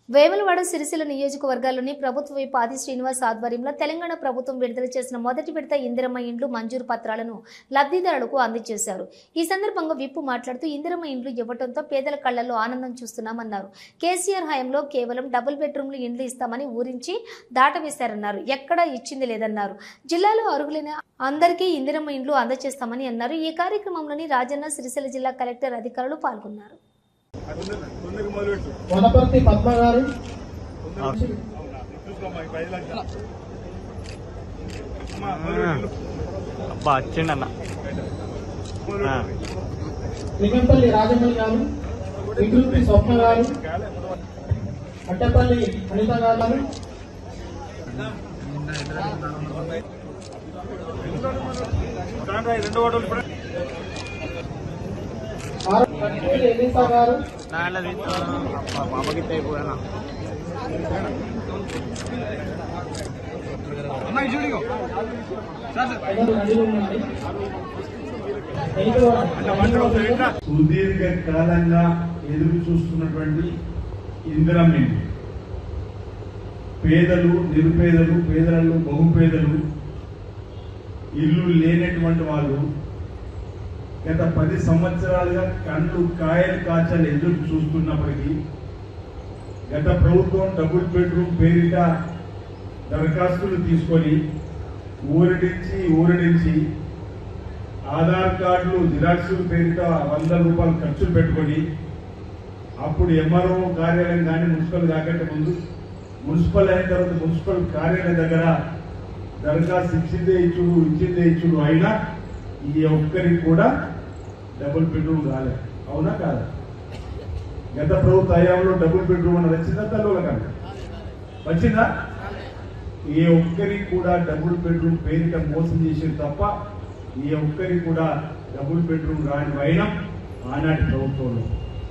వేములవాడ సిరిసిల్ల నియోజకవర్గాల్లోని ప్రభుత్వ విప్ ఆది శ్రీనివాస్ ఆధ్వర్యంలో తెలంగాణ ప్రభుత్వం విడుదల చేసిన మొదటి విడత ఇందిరమ్మ ఇండ్లు మంజూరు పత్రాలను లబ్ధిదారులకు అందజేశారు. ఈ సందర్భంగా విప్ మాట్లాడుతూ ఇందిరమ్మ ఇండ్లు ఇవ్వడంతో పేదల కళ్లలో ఆనందం చూస్తున్నామన్నారు. కేసీఆర్ హయాంలో కేవలం డబుల్ బెడ్రూమ్లు ఇండ్లు ఇస్తామని ఊరించి దాటవేశారన్నారు. ఎక్కడా ఇచ్చింది లేదన్నారు. జిల్లాలో అర్హులైన అందరికీ ఇందిరమ్మ ఇండ్లు అందజేస్తామని అన్నారు. ఈ కార్యక్రమంలోని రాజన్న సిరిసిల్ల జిల్లా కలెక్టర్ అధికారులు పాల్గొన్నారు. వనపర్తి పద్మ గారు, లింగంపల్లి రాజమణి గారు, వికృతి స్వప్న గారు, అట్టపల్లి అనిత గారు, ఎలిసా గారు, సుదీర్ఘ కాలంగా ఎదురు చూస్తున్నటువంటి ఇందిరమ్మ ఇండ్లు పేదలు, నిరుపేదలు, పేదలు, బహుపేదలు, ఇల్లు లేనటువంటి వాళ్ళు గత 10 సంవత్సరాలుగా కళ్ళు కాయలు కాచలు ఎదురు చూస్తున్నప్పటికీ గత ప్రభుత్వం డబుల్ బెడ్రూమ్ పేరిట దరఖాస్తులు తీసుకొని ఊరడించి ఆధార్ కార్డులు జిరాక్సుల పేరిట 100 రూపాయలు ఖర్చులు పెట్టుకొని అప్పుడు ఎంఆర్ఓ కార్యాలయం కానీ మున్సిపల్ కాకంటే ముందు మున్సిపల్ అయిన తర్వాత మున్సిపల్ కార్యాలయం దగ్గర దరఖాస్తు ఇచ్చిందే ఇచ్చుడు అయినా ఈ ఒక్కరికి కూడా డబుల్ బెడ్రూమ్ కాలేదు. అవునా కాదా? గత ప్రభుత్వ హయాంలో డబుల్ బెడ్రూమ్ అన్నది వచ్చిందా? తల్లుల కనుక వచ్చిందా? ఏ ఒక్కరికి కూడా డబుల్ బెడ్రూమ్ పేరిట మోసం చేసేది తప్ప ఏ ఒక్కరికి కూడా డబుల్ బెడ్రూమ్ రాని వైనం ఆనాటి ప్రభుత్వంలో.